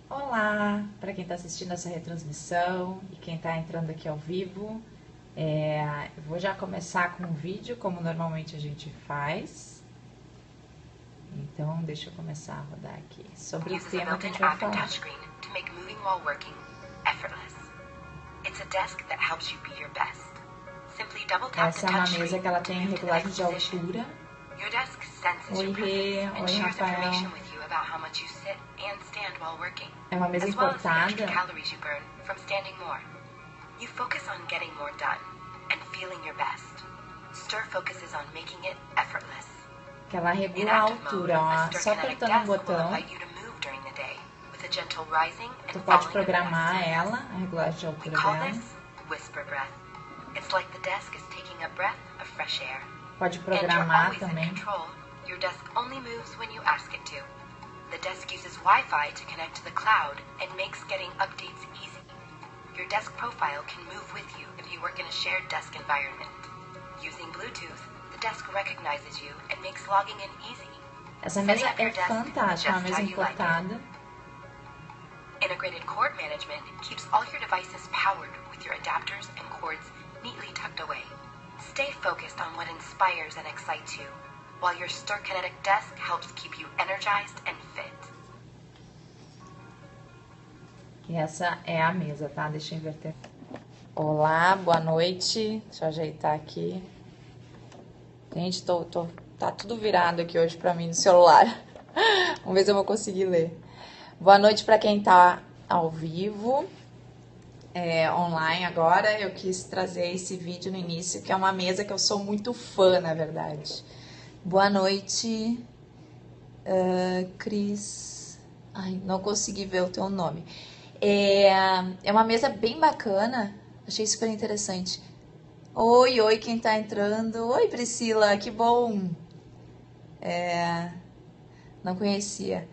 Olá, para quem está assistindo essa retransmissão e quem está entrando aqui ao vivo, eu vou já começar com um vídeo, como normalmente a gente faz. Então, deixa eu começar a rodar aqui sobre o tema que a gente vai falar. Essa é uma mesa que ela tem regulagem de altura. Oi, Rê. Oi, Rafael. É uma mesa importada. You focus on getting more done and feeling your best. Stir focuses on making it effortless. Que ela regula a altura, ó. Só apertando um botão. Tu pode programar ela, a regulagem de altura dela. Pode programar também. Your desk only moves when you ask it to. The desk uses Wi-Fi to connect to the cloud and makes getting updates easy. Your desk profile can move with you if you work in a shared desk environment. Using Bluetooth, the desk recognizes you and makes logging in easy. Essa mesa é fantástica, uma mesa importada. Integrated cord management keeps all your devices powered with your adapters and cords neatly tucked away. Stay focused on what inspires and excites you, while your Stir Kinetic desk helps keep you energized and fit. E essa é a mesa, tá? Deixa eu inverter. Olá, boa noite. Deixa eu ajeitar aqui. Gente, tá tudo virado aqui hoje pra mim no celular. Vamos ver se eu vou conseguir ler. Boa noite pra quem tá ao vivo, online agora. Eu quis trazer esse vídeo no início, que é uma mesa que eu sou muito fã, na verdade. Boa noite, Cris. Ai, não consegui ver o teu nome. É uma mesa bem bacana, achei super interessante. Oi, quem tá entrando. Oi, Priscila, que bom. Não conhecia.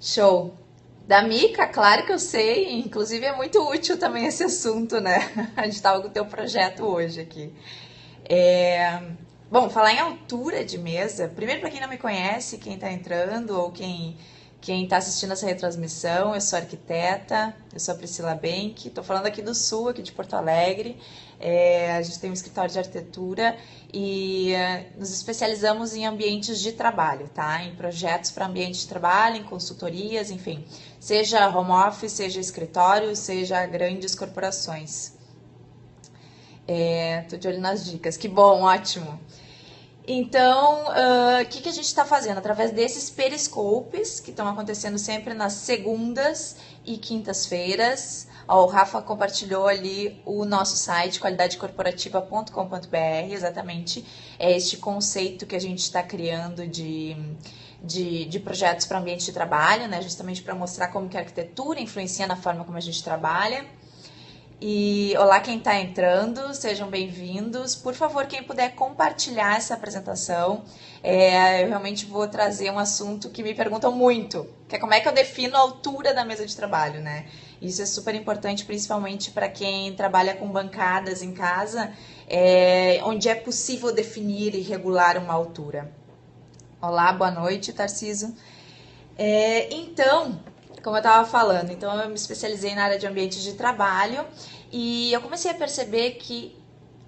Show. Da Mica, claro que eu sei, inclusive é muito útil também esse assunto, né? A gente tava com o teu projeto hoje aqui. Bom, falar em altura de mesa, primeiro para quem não me conhece, quem tá entrando ou quem tá assistindo essa retransmissão, eu sou arquiteta, eu sou a Priscila Benck, tô falando aqui do Sul, aqui de Porto Alegre. A gente tem um escritório de arquitetura e nos especializamos em ambientes de trabalho, tá? Em projetos para ambiente de trabalho, em consultorias, enfim. Seja home office, seja escritório, seja grandes corporações. Tô de olho nas dicas. Que bom, ótimo. Então, o que a gente está fazendo? Através desses periscopes, que estão acontecendo sempre nas segundas e quintas-feiras. O Rafa compartilhou ali o nosso site, qualidadecorporativa.com.br, exatamente. É este conceito que a gente está criando de projetos para ambiente de trabalho, né? Justamente para mostrar como que a arquitetura influencia na forma como a gente trabalha. E olá quem está entrando, sejam bem-vindos. Por favor, quem puder compartilhar essa apresentação. Eu realmente vou trazer um assunto que me perguntam muito, que é como é que eu defino a altura da mesa de trabalho, né? Isso é super importante, principalmente para quem trabalha com bancadas em casa, onde é possível definir e regular uma altura. Olá, boa noite, Tarciso. Então, como eu estava falando, então eu me especializei na área de ambiente de trabalho e eu comecei a perceber que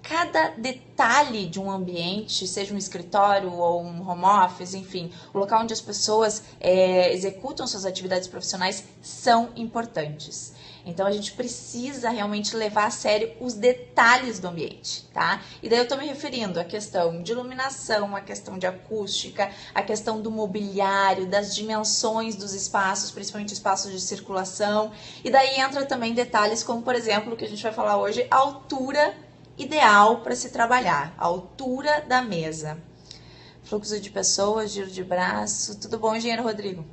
cada detalhe de um ambiente, seja um escritório ou um home office, enfim, o local onde as pessoas executam suas atividades profissionais são importantes. Então a gente precisa realmente levar a sério os detalhes do ambiente, tá? E daí eu tô me referindo à questão de iluminação, à questão de acústica, à questão do mobiliário, das dimensões dos espaços, principalmente espaços de circulação. E daí entra também detalhes como, por exemplo, o que a gente vai falar hoje, a altura ideal para se trabalhar, a altura da mesa. Fluxo de pessoas, giro de braço, tudo bom, engenheiro Rodrigo?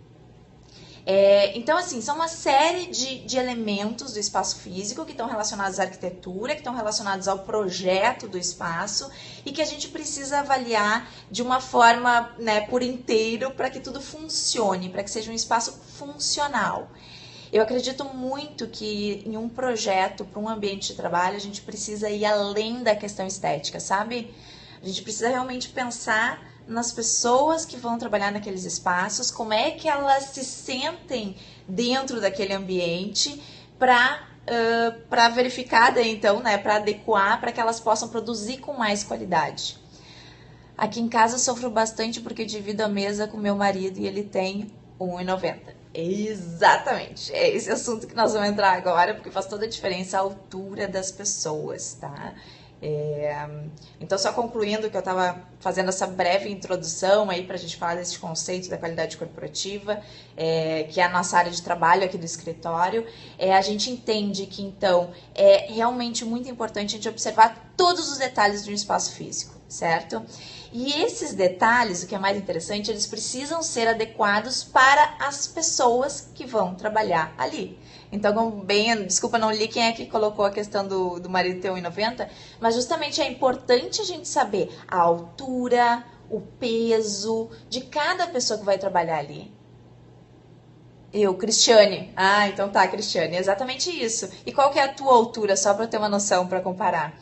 Então, assim, são uma série de elementos do espaço físico que estão relacionados à arquitetura, que estão relacionados ao projeto do espaço e que a gente precisa avaliar de uma forma, né, por inteiro para que tudo funcione, para que seja um espaço funcional. Eu acredito muito que em um projeto para um ambiente de trabalho a gente precisa ir além da questão estética, sabe? A gente precisa realmente pensar nas pessoas que vão trabalhar naqueles espaços, como é que elas se sentem dentro daquele ambiente para verificar, daí, então, né, para adequar, para que elas possam produzir com mais qualidade. Aqui em casa eu sofro bastante porque eu divido a mesa com meu marido e ele tem 1,90. Exatamente, é esse assunto que nós vamos entrar agora, porque faz toda a diferença a altura das pessoas, tá? Então, só concluindo que eu estava fazendo essa breve introdução aí para a gente falar desse conceito da qualidade corporativa, que é a nossa área de trabalho aqui do escritório, a gente entende que, então, é realmente muito importante a gente observar todos os detalhes de um espaço físico, certo? E esses detalhes, o que é mais interessante, eles precisam ser adequados para as pessoas que vão trabalhar ali. Então, desculpa, não li quem é que colocou a questão do marido ter 1,90, mas justamente é importante a gente saber a altura, o peso de cada pessoa que vai trabalhar ali. Cristiane. Ah, então tá, Cristiane, exatamente isso. E qual que é a tua altura, só para ter uma noção, para comparar?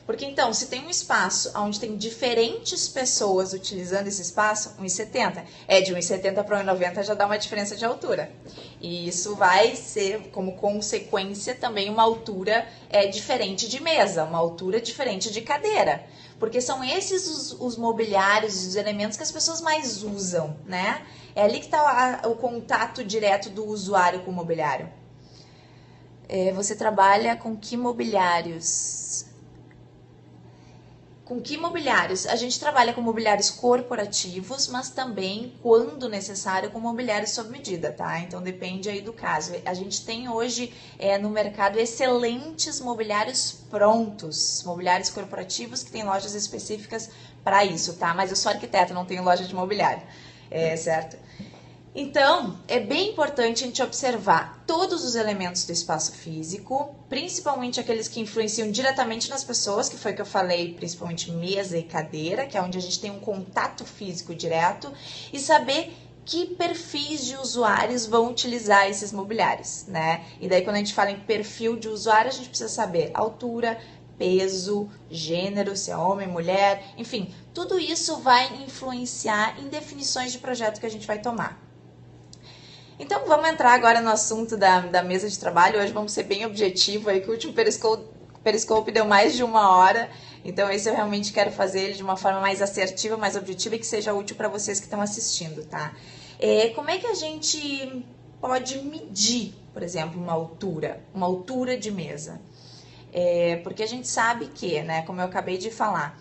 Porque então, se tem um espaço onde tem diferentes pessoas utilizando esse espaço, 1,70. De 1,70 para 1,90 já dá uma diferença de altura. E isso vai ser, como consequência, também uma altura diferente de mesa, uma altura diferente de cadeira. Porque são esses os mobiliários, os elementos que as pessoas mais usam, né? É ali que está o contato direto do usuário com o mobiliário. Você trabalha com que mobiliários? Com que mobiliários? A gente trabalha com mobiliários corporativos, mas também, quando necessário, com mobiliários sob medida, tá? Então, depende aí do caso. A gente tem hoje no mercado excelentes mobiliários prontos, mobiliários corporativos que têm lojas específicas para isso, tá? Mas eu sou arquiteta, não tenho loja de mobiliário, certo? Então, é bem importante a gente observar todos os elementos do espaço físico, principalmente aqueles que influenciam diretamente nas pessoas, que foi o que eu falei, principalmente mesa e cadeira, que é onde a gente tem um contato físico direto, e saber que perfis de usuários vão utilizar esses mobiliários, né? E daí, quando a gente fala em perfil de usuário, a gente precisa saber altura, peso, gênero, se é homem, mulher, enfim, tudo isso vai influenciar em definições de projeto que a gente vai tomar. Então, vamos entrar agora no assunto da mesa de trabalho. Hoje vamos ser bem objetivo aí, que o último Periscope deu mais de 1 hora. Então, esse eu realmente quero fazer ele de uma forma mais assertiva, mais objetiva e que seja útil para vocês que estão assistindo, tá? Como é que a gente pode medir, por exemplo, uma altura de mesa? Porque a gente sabe que, né, como eu acabei de falar,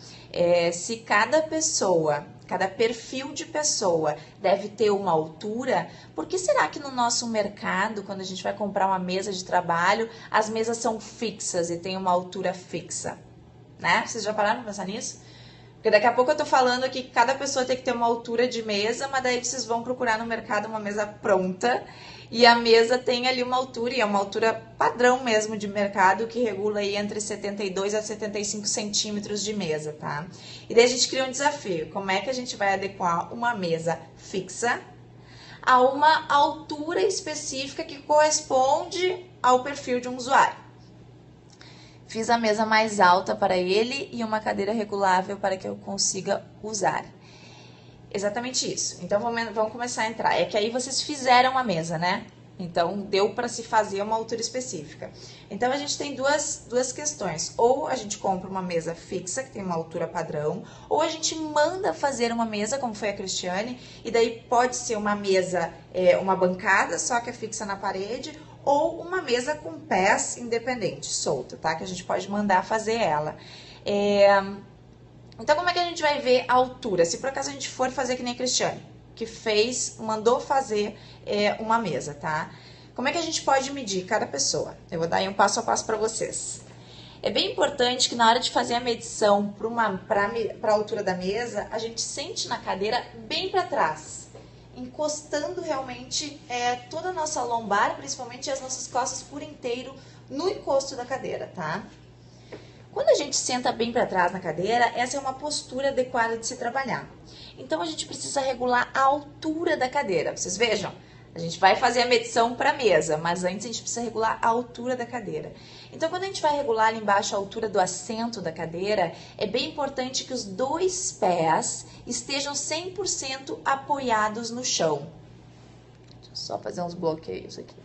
se cada perfil de pessoa deve ter uma altura, por que será que no nosso mercado, quando a gente vai comprar uma mesa de trabalho, as mesas são fixas e tem uma altura fixa? Né? Vocês já pararam para pensar nisso? Porque daqui a pouco eu tô falando aqui que cada pessoa tem que ter uma altura de mesa, mas daí vocês vão procurar no mercado uma mesa pronta e a mesa tem ali uma altura, e é uma altura padrão mesmo de mercado, que regula aí entre 72 a 75 centímetros de mesa, tá? E daí a gente cria um desafio, como é que a gente vai adequar uma mesa fixa a uma altura específica que corresponde ao perfil de um usuário? Fiz a mesa mais alta para ele e uma cadeira regulável para que eu consiga usar. Exatamente isso. Então, vamos começar a entrar. É que aí vocês fizeram a mesa, né? Então, deu para se fazer uma altura específica. Então, a gente tem duas questões. Ou a gente compra uma mesa fixa, que tem uma altura padrão, ou a gente manda fazer uma mesa, como foi a Cristiane, e daí pode ser uma mesa, uma bancada, só que é fixa na parede, ou uma mesa com pés independentes, solta, tá? Que a gente pode mandar fazer ela. Então, como é que a gente vai ver a altura? Se por acaso a gente for fazer que nem a Cristiane, que mandou fazer uma mesa, tá? Como é que a gente pode medir cada pessoa? Eu vou dar aí um passo a passo para vocês. É bem importante que na hora de fazer a medição para a altura da mesa, a gente sente na cadeira bem para trás, encostando realmente toda a nossa lombar, principalmente as nossas costas por inteiro, no encosto da cadeira, tá? Quando a gente senta bem para trás na cadeira, essa é uma postura adequada de se trabalhar. Então, a gente precisa regular a altura da cadeira. Vocês vejam, A gente vai fazer a medição para a mesa, mas antes a gente precisa regular a altura da cadeira. Então, quando a gente vai regular ali embaixo a altura do assento da cadeira, é bem importante que os dois pés estejam 100% apoiados no chão. Deixa eu só fazer uns bloqueios aqui.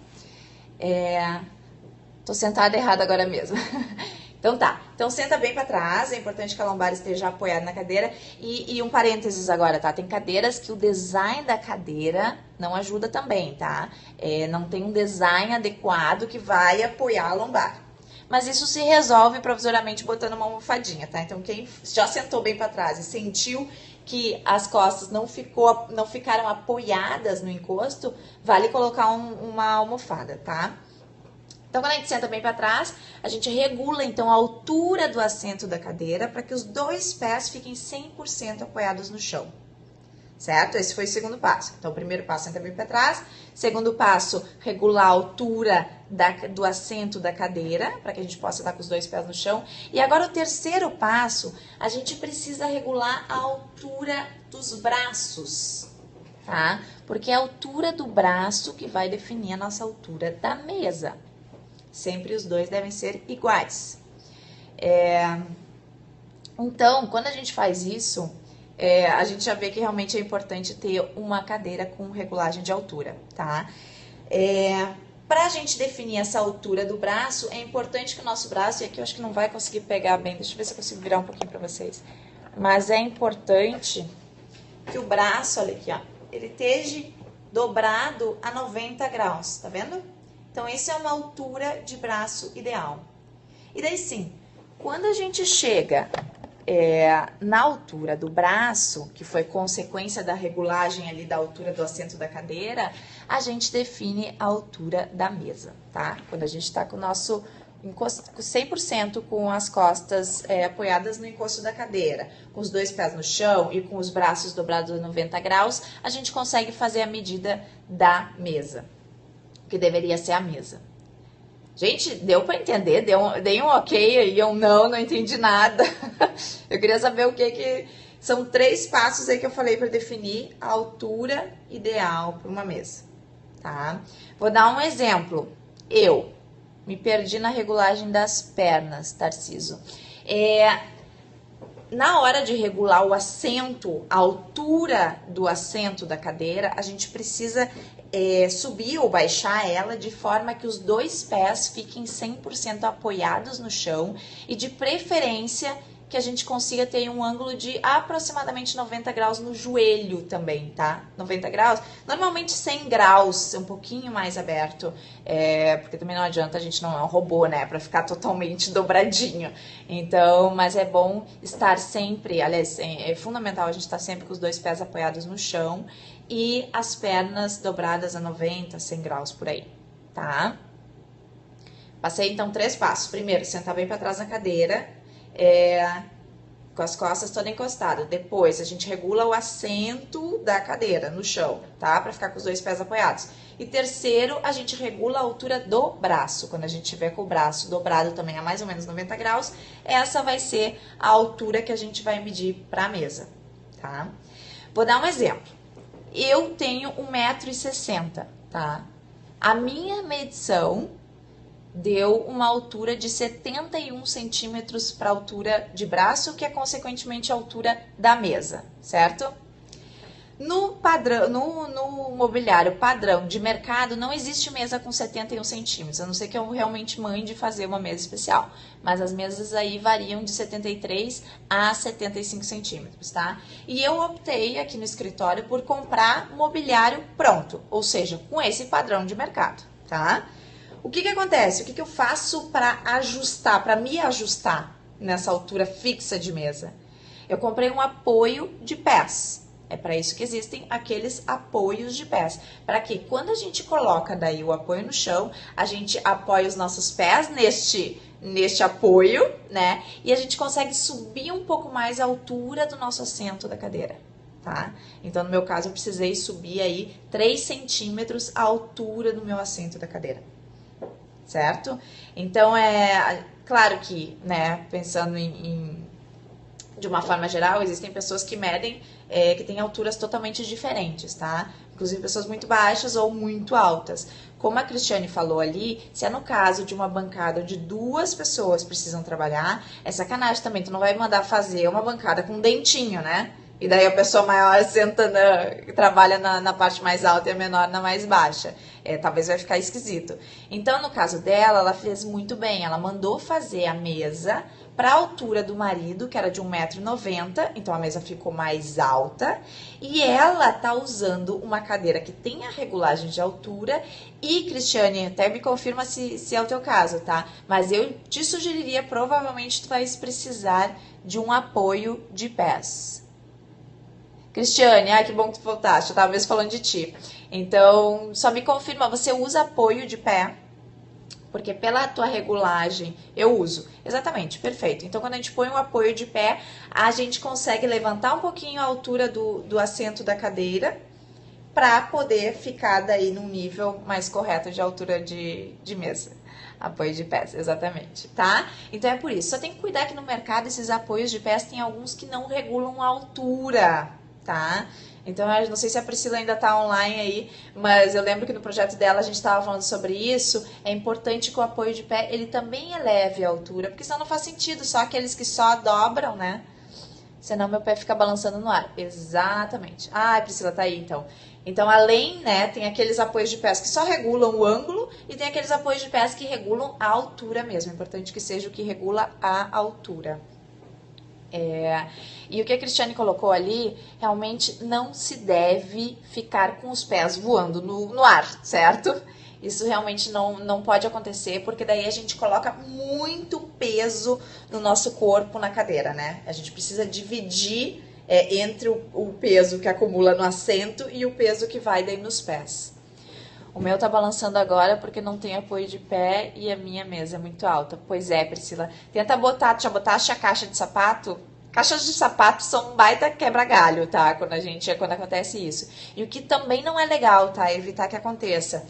Tô sentada errado agora mesmo. Então tá, então senta bem para trás, é importante que a lombar esteja apoiada na cadeira. E um parênteses agora, tá? Tem cadeiras que o design da cadeira não ajuda também, tá? Não tem um design adequado que vai apoiar a lombar. Mas isso se resolve provisoriamente botando uma almofadinha, tá? Então quem já sentou bem para trás e sentiu que as costas não ficaram apoiadas no encosto, vale colocar uma almofada, tá? Então, quando a gente senta bem para trás, a gente regula, então, a altura do assento da cadeira para que os dois pés fiquem 100% apoiados no chão, certo? Esse foi o segundo passo. Então, o primeiro passo, senta bem para trás. Segundo passo, regular a altura do assento da cadeira, para que a gente possa estar com os dois pés no chão. E agora, o terceiro passo, a gente precisa regular a altura dos braços, tá? Porque é a altura do braço que vai definir a nossa altura da mesa. Sempre os dois devem ser iguais. Então, quando a gente faz isso, a gente já vê que realmente é importante ter uma cadeira com regulagem de altura, tá? Para a gente definir essa altura do braço, é importante que o nosso braço, e aqui eu acho que não vai conseguir pegar bem, deixa eu ver se eu consigo virar um pouquinho para vocês, mas é importante que o braço, olha aqui, ó, ele esteja dobrado a 90 graus, tá vendo? Então, essa é uma altura de braço ideal. E daí sim, quando a gente chega na altura do braço, que foi consequência da regulagem ali da altura do assento da cadeira, a gente define a altura da mesa, tá? Quando a gente está com o nosso 100% com as costas apoiadas no encosto da cadeira, com os dois pés no chão e com os braços dobrados a 90 graus, a gente consegue fazer a medida da mesa, que deveria ser a mesa. Gente, deu para entender? Dei um ok aí, não entendi nada. Eu queria saber o que são 3 passos aí que eu falei para definir a altura ideal para uma mesa, tá? Vou dar um exemplo. Eu me perdi na regulagem das pernas, Tarciso. Na hora de regular o assento, a altura do assento da cadeira, a gente precisa subir ou baixar ela de forma que os dois pés fiquem 100% apoiados no chão e de preferência que a gente consiga ter um ângulo de aproximadamente 90 graus no joelho também, tá? 90 graus, normalmente 100 graus, um pouquinho mais aberto, porque também não adianta, a gente não é um robô, né, para ficar totalmente dobradinho. Então, mas é bom estar sempre, aliás, é fundamental a gente estar sempre com os dois pés apoiados no chão e as pernas dobradas a 90, 100 graus por aí, tá? Passei então 3 passos. Primeiro, sentar bem para trás na cadeira, com as costas todas encostadas. Depois, a gente regula o assento da cadeira no chão, tá? Para ficar com os dois pés apoiados. E terceiro, a gente regula a altura do braço. Quando a gente tiver com o braço dobrado também a mais ou menos 90 graus, essa vai ser a altura que a gente vai medir para a mesa, tá? Vou dar um exemplo. Eu tenho 1,60 m, tá? A minha medição deu uma altura de 71 centímetros para a altura de braço, que é consequentemente a altura da mesa, certo? No padrão, no mobiliário padrão de mercado, não existe mesa com 71 centímetros, a não ser que eu realmente mande fazer uma mesa especial. Mas as mesas aí variam de 73 a 75 centímetros, tá? E eu optei aqui no escritório por comprar mobiliário pronto, ou seja, com esse padrão de mercado, tá? O que acontece? O que eu faço para ajustar, para me ajustar nessa altura fixa de mesa? Eu comprei um apoio de pés. É para isso que existem aqueles apoios de pés. Para que quando a gente coloca daí o apoio no chão, a gente apoia os nossos pés neste apoio, né? E a gente consegue subir um pouco mais a altura do nosso assento da cadeira, tá? Então, no meu caso, eu precisei subir aí 3 centímetros a altura do meu assento da cadeira, certo? Então, claro que, né, pensando em de uma forma geral, existem pessoas que medem, que têm alturas totalmente diferentes, tá? Inclusive pessoas muito baixas ou muito altas. Como a Cristiane falou ali, se é no caso de uma bancada onde 2 pessoas precisam trabalhar, é sacanagem também, tu não vai mandar fazer uma bancada com um dentinho, né? E daí a pessoa maior senta trabalha na parte mais alta e a menor na mais baixa. Talvez vai ficar esquisito. Então, no caso dela, ela fez muito bem. Ela mandou fazer a mesa para a altura do marido, que era de 1,90 m, então a mesa ficou mais alta. E ela tá usando uma cadeira que tem a regulagem de altura. E, Cristiane, até me confirma se é o teu caso, tá? Mas eu te sugeriria, provavelmente tu vai precisar de um apoio de pés. Cristiane, que bom que tu voltaste, eu tava mesmo falando de ti. Então, só me confirma, você usa apoio de pé? Porque pela tua regulagem, eu uso. Exatamente, perfeito. Então, quando a gente põe um apoio de pé, a gente consegue levantar um pouquinho a altura do assento da cadeira para poder ficar daí num nível mais correto de altura de mesa. Apoio de pés, exatamente, tá? Então é por isso. Só tem que cuidar que no mercado esses apoios de pés tem alguns que não regulam a altura, tá? Então, eu não sei se a Priscila ainda tá online aí, mas eu lembro que no projeto dela a gente estava falando sobre isso. É importante que o apoio de pé, ele também eleve a altura, porque senão não faz sentido, só aqueles que só dobram, né? Senão meu pé fica balançando no ar. Exatamente. A Priscila tá aí, então. Então, além, né, tem aqueles apoios de pés que só regulam o ângulo e tem aqueles apoios de pés que regulam a altura mesmo. É importante que seja o que regula a altura. E o que a Cristiane colocou ali, realmente não se deve ficar com os pés voando no ar, certo? Isso realmente não pode acontecer, porque daí a gente coloca muito peso no nosso corpo na cadeira, né? A gente precisa dividir entre o peso que acumula no assento e o peso que vai daí nos pés. O meu tá balançando agora porque não tem apoio de pé e a minha mesa é muito alta. Pois é, Priscila. Tenta botar, já botaste a caixa de sapato? Caixas de sapato são um baita quebra-galho, tá? Quando acontece isso. E o que também não é legal, tá? É evitar que aconteça.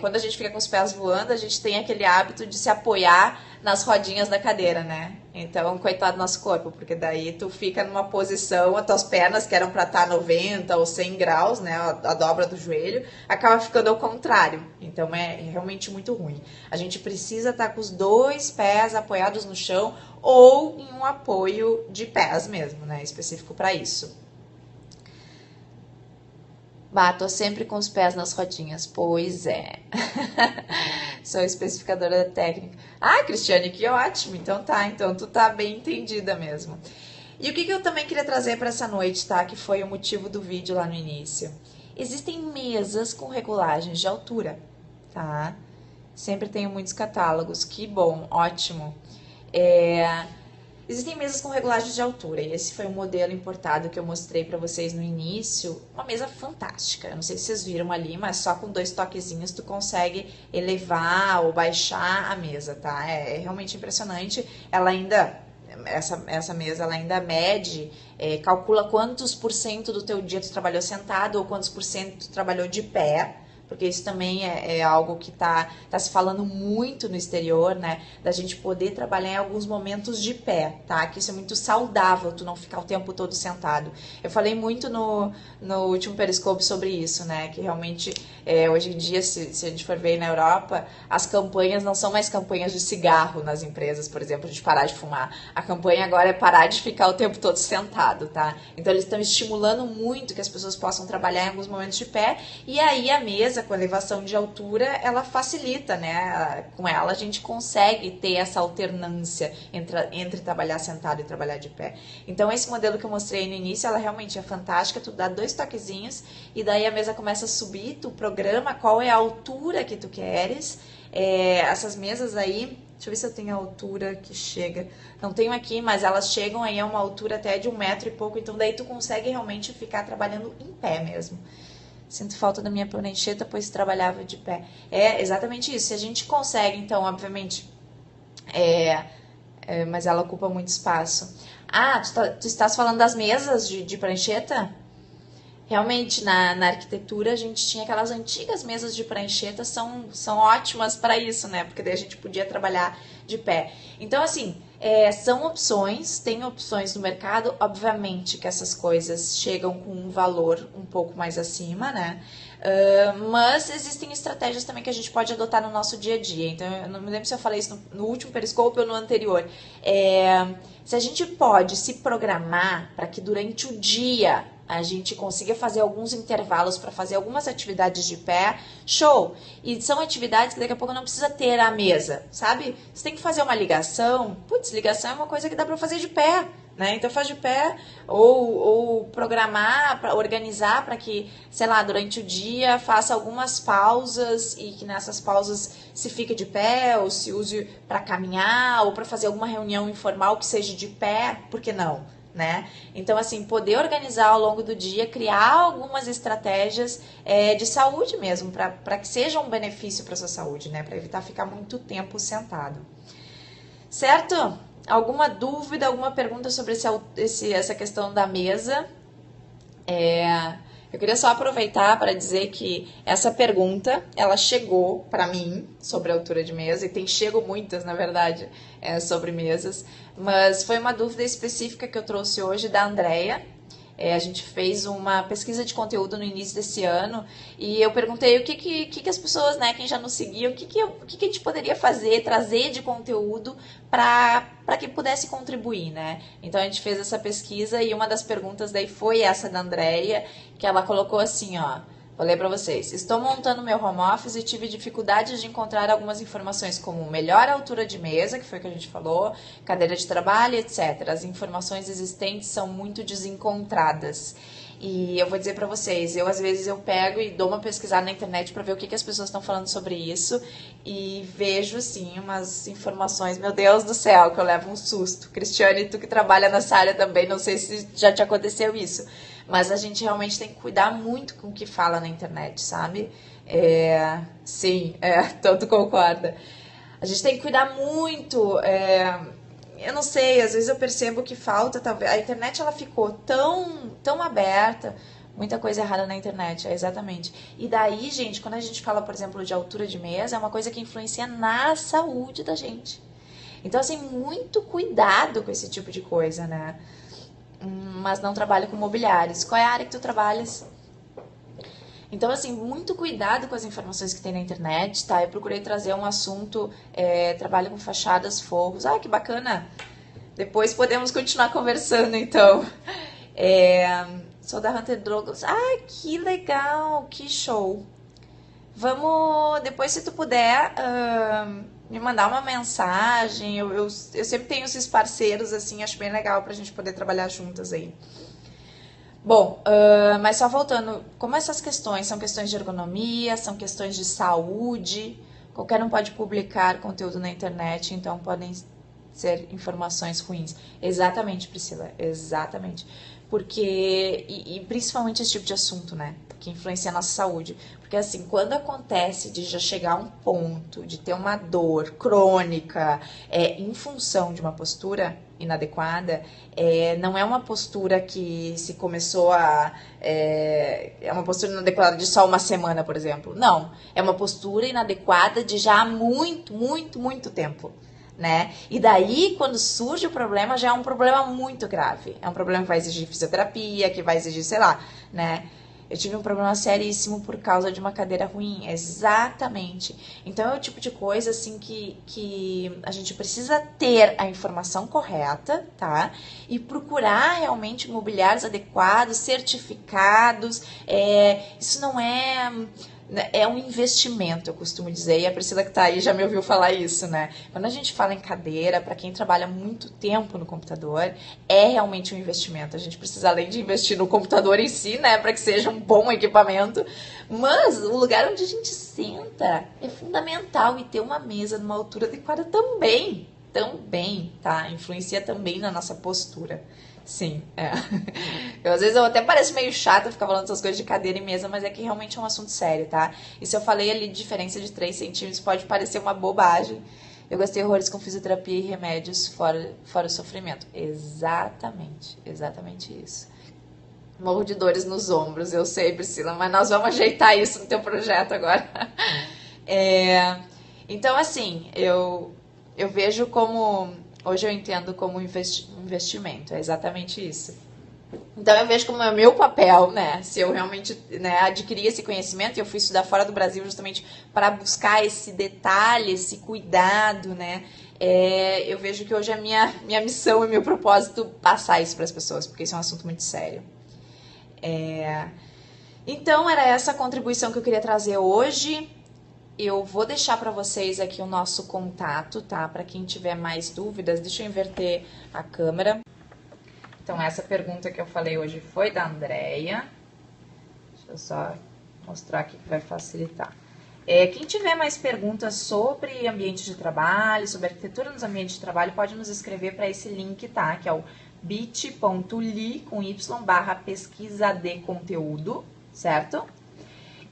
Quando a gente fica com os pés voando, a gente tem aquele hábito de se apoiar nas rodinhas da cadeira, né? Então, coitado do nosso corpo, porque daí tu fica numa posição, as tuas pernas, que eram pra estar 90 ou 100 graus, né? A dobra do joelho, acaba ficando ao contrário. Então, é realmente muito ruim. A gente precisa estar com os 2 pés apoiados no chão ou em um apoio de pés mesmo, né? Específico para isso. Tô sempre com os pés nas rodinhas. Pois é. Sou especificadora da técnica. Cristiane, que ótimo. Então tu tá bem entendida mesmo. E o que eu também queria trazer para essa noite, tá? Que foi o motivo do vídeo lá no início. Existem mesas com regulagens de altura, tá? Sempre tenho muitos catálogos. Que bom, ótimo. Existem mesas com regulagens de altura, e esse foi um modelo importado que eu mostrei para vocês no início. Uma mesa fantástica, eu não sei se vocês viram ali, mas só com 2 toquezinhos tu consegue elevar ou baixar a mesa, tá? É realmente impressionante. Ela ainda, essa mesa, ela ainda mede, calcula quantos % do teu dia tu trabalhou sentado ou quantos % tu trabalhou de pé. Porque isso também é algo que tá se falando muito no exterior, né? Da gente poder trabalhar em alguns momentos de pé, tá? Que isso é muito saudável, tu não ficar o tempo todo sentado. Eu falei muito no último Periscope sobre isso, né? Que realmente, hoje em dia, se a gente for ver na Europa, as campanhas não são mais campanhas de cigarro nas empresas, por exemplo, de parar de fumar. A campanha agora é parar de ficar o tempo todo sentado, tá? Então, eles estão estimulando muito que as pessoas possam trabalhar em alguns momentos de pé, e aí a mesa com elevação de altura, ela facilita, né? Com ela a gente consegue ter essa alternância entre trabalhar sentado e trabalhar de pé. Então, esse modelo que eu mostrei no início, ela realmente é fantástica. Tu dá 2 toquezinhos e daí a mesa começa a subir, tu programa qual é a altura que tu queres. Essas mesas aí, deixa eu ver se eu tenho a altura que chega. Não tenho aqui, mas elas chegam aí a uma altura até de 1 metro e pouco, então daí tu consegue realmente ficar trabalhando em pé mesmo. Sinto falta da minha prancheta, pois trabalhava de pé. É exatamente isso. Se a gente consegue, então, obviamente, mas ela ocupa muito espaço. Tu estás falando das mesas de prancheta? Realmente, na arquitetura, a gente tinha aquelas antigas mesas de prancheta, são ótimas para isso, né? Porque daí a gente podia trabalhar de pé. Então, assim, São opções, tem opções no mercado, obviamente que essas coisas chegam com um valor um pouco mais acima, né? Mas existem estratégias também que a gente pode adotar no nosso dia a dia. Então, eu não me lembro se eu falei isso no último Periscope ou no anterior. Se a gente pode se programar para que durante o dia a gente consiga fazer alguns intervalos para fazer algumas atividades de pé, show! E são atividades que daqui a pouco não precisa ter à mesa, sabe? Você tem que fazer uma ligação, ligação é uma coisa que dá para fazer de pé, né? Então faz de pé ou programar, organizar para que, sei lá, durante o dia faça algumas pausas e que nessas pausas se fique de pé ou se use para caminhar ou para fazer alguma reunião informal que seja de pé, por que não? Né? Então, assim, poder organizar ao longo do dia, criar algumas estratégias de saúde mesmo, para que seja um benefício para a sua saúde, né? Para evitar ficar muito tempo sentado. Certo? Alguma dúvida, alguma pergunta sobre essa questão da mesa? Eu queria só aproveitar para dizer que essa pergunta, ela chegou para mim sobre a altura de mesa, e tem chego muitas, na verdade, sobre mesas, mas foi uma dúvida específica que eu trouxe hoje da Andrea. A gente fez uma pesquisa de conteúdo no início desse ano e eu perguntei o que as pessoas, né, quem já nos seguia, o que a gente poderia fazer, trazer de conteúdo para que pudesse contribuir, né? Então a gente fez essa pesquisa e uma das perguntas daí foi essa da Andrea, que ela colocou assim, ó. Vou ler para vocês. Estou montando meu home office e tive dificuldades de encontrar algumas informações como melhor altura de mesa, que foi o que a gente falou, cadeira de trabalho, etc. As informações existentes são muito desencontradas. E eu vou dizer para vocês, às vezes eu pego e dou uma pesquisada na internet para ver o que as pessoas estão falando sobre isso e vejo, sim, umas informações, meu Deus do céu, que eu levo um susto. Cristiane, tu que trabalha nessa área também, não sei se já te aconteceu isso. Mas a gente realmente tem que cuidar muito com o que fala na internet, sabe? Sim, todo concorda. A gente tem que cuidar muito. Eu não sei, às vezes eu percebo que falta, talvez. A internet ela ficou tão aberta, muita coisa errada na internet, exatamente. E daí, gente, quando a gente fala, por exemplo, de altura de mesa, é uma coisa que influencia na saúde da gente. Então, assim, muito cuidado com esse tipo de coisa, né? Mas não trabalho com mobiliários. Qual é a área que tu trabalhas? Então, assim, muito cuidado com as informações que tem na internet, tá? Eu procurei trazer um assunto, trabalho com fachadas, forros. Ah, que bacana! Depois podemos continuar conversando, então. Sou da Hunter Douglas. Ah, que legal! Que show! Vamos, depois se tu puder, me mandar uma mensagem. Eu sempre tenho esses parceiros, assim, acho bem legal pra gente poder trabalhar juntas aí. Bom, mas só voltando, como essas questões são questões de ergonomia, são questões de saúde, qualquer um pode publicar conteúdo na internet, então podem ser informações ruins. Exatamente, Priscila, exatamente. Porque, e principalmente esse tipo de assunto, né, que influencia a nossa saúde. Porque assim, quando acontece de já chegar a um ponto de ter uma dor crônica em função de uma postura inadequada, não é uma postura que se começou é uma postura inadequada de só uma semana, por exemplo. Não, é uma postura inadequada de já há muito, muito, muito tempo. Né? E daí, quando surge o problema, já é um problema muito grave. É um problema que vai exigir fisioterapia, que vai exigir, sei lá, né? Eu tive um problema seríssimo por causa de uma cadeira ruim, exatamente. Então é o tipo de coisa assim que a gente precisa ter a informação correta, tá? E procurar realmente mobiliários adequados, certificados. Isso não é um investimento, eu costumo dizer, e a Priscila que tá aí já me ouviu falar isso, né? Quando a gente fala em cadeira, para quem trabalha muito tempo no computador, é realmente um investimento. A gente precisa, além de investir no computador em si, né, para que seja um bom equipamento, mas o lugar onde a gente senta é fundamental, e ter uma mesa numa altura adequada também, tá? Influencia também na nossa postura. Sim, às vezes eu até pareço meio chata ficar falando essas coisas de cadeira e mesa, mas é que realmente é um assunto sério, tá? E se eu falei ali de diferença de 3 centímetros, pode parecer uma bobagem. Eu gastei horrores com fisioterapia e remédios fora o sofrimento. Exatamente isso. Morro de dores nos ombros, eu sei, Priscila, mas nós vamos ajeitar isso no teu projeto agora. Então, assim, eu vejo como Hoje eu entendo como investimento, é exatamente isso. Então eu vejo como é o meu papel, né? Se eu realmente, né, adquirir esse conhecimento, e eu fui estudar fora do Brasil justamente para buscar esse detalhe, esse cuidado, né? Eu vejo que hoje é minha missão e meu propósito passar isso para as pessoas, porque isso é um assunto muito sério. Então era essa a contribuição que eu queria trazer hoje. Eu vou deixar para vocês aqui o nosso contato, tá? Para quem tiver mais dúvidas, deixa eu inverter a câmera. Então, essa pergunta que eu falei hoje foi da Andrea. Deixa eu só mostrar aqui que vai facilitar. Quem tiver mais perguntas sobre ambiente de trabalho, sobre arquitetura nos ambientes de trabalho, pode nos escrever para esse link, tá? Que é o bit.ly com y/pesquisa de conteúdo, certo?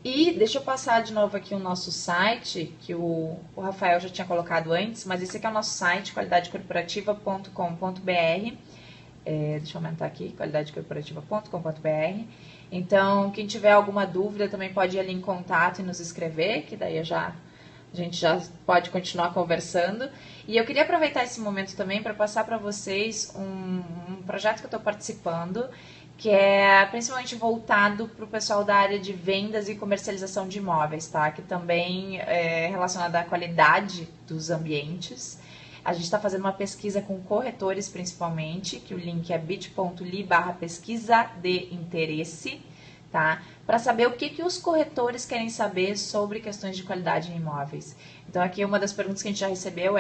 E deixa eu passar de novo aqui o nosso site, que o Rafael já tinha colocado antes, mas esse aqui é o nosso site, qualidadecorporativa.com.br. Deixa eu aumentar aqui, qualidadecorporativa.com.br. Então, quem tiver alguma dúvida também pode ir ali em contato e nos escrever, que daí a gente já pode continuar conversando. E eu queria aproveitar esse momento também para passar para vocês um projeto que eu estou participando, que é principalmente voltado para o pessoal da área de vendas e comercialização de imóveis, tá? Que também é relacionado à qualidade dos ambientes. A gente está fazendo uma pesquisa com corretores, principalmente, que o link é bit.ly/pesquisa de interesse, tá? Para saber o que os corretores querem saber sobre questões de qualidade em imóveis. Então, aqui uma das perguntas que a gente já recebeu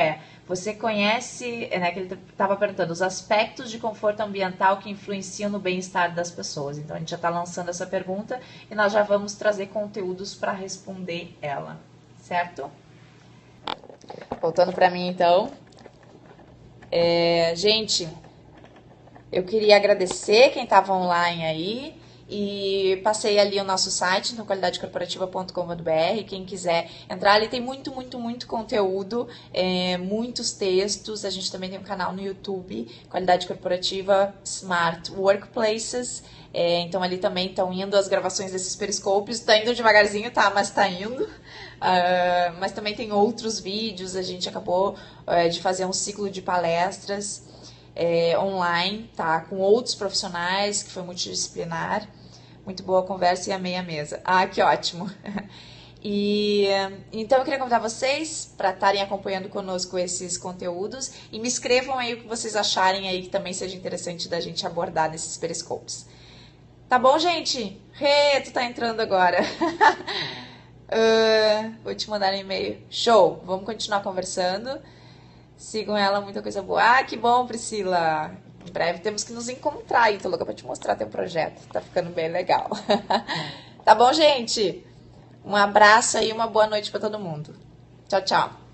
você conhece, né, que ele estava perguntando, os aspectos de conforto ambiental que influenciam no bem-estar das pessoas. Então, a gente já está lançando essa pergunta e nós já vamos trazer conteúdos para responder ela, certo? Voltando para mim, então. Gente, eu queria agradecer quem estava online aí e passei ali o nosso site, no qualidadecorporativa.com.br. Quem quiser entrar ali, tem muito conteúdo, muitos textos. A gente também tem um canal no YouTube, Qualidade Corporativa Smart Workplaces. Então ali também estão indo as gravações desses periscópios. Está indo devagarzinho, tá? Mas está indo. Mas também tem outros vídeos. A gente acabou de fazer um ciclo de palestras online, tá? Com outros profissionais, que foi multidisciplinar. Muito boa a conversa e amei a mesa. Ah, que ótimo! Então eu queria convidar vocês para estarem acompanhando conosco esses conteúdos e me escrevam aí o que vocês acharem aí que também seja interessante da gente abordar nesses periscopes. Tá bom, gente? Tu tá entrando agora. Vou te mandar um e-mail. Show! Vamos continuar conversando. Sigam ela, muita coisa boa. Ah, que bom, Priscila! Em breve temos que nos encontrar e tô louca pra te mostrar teu projeto. Tá ficando bem legal. Tá bom, gente? Um abraço aí e uma boa noite pra todo mundo. Tchau, tchau.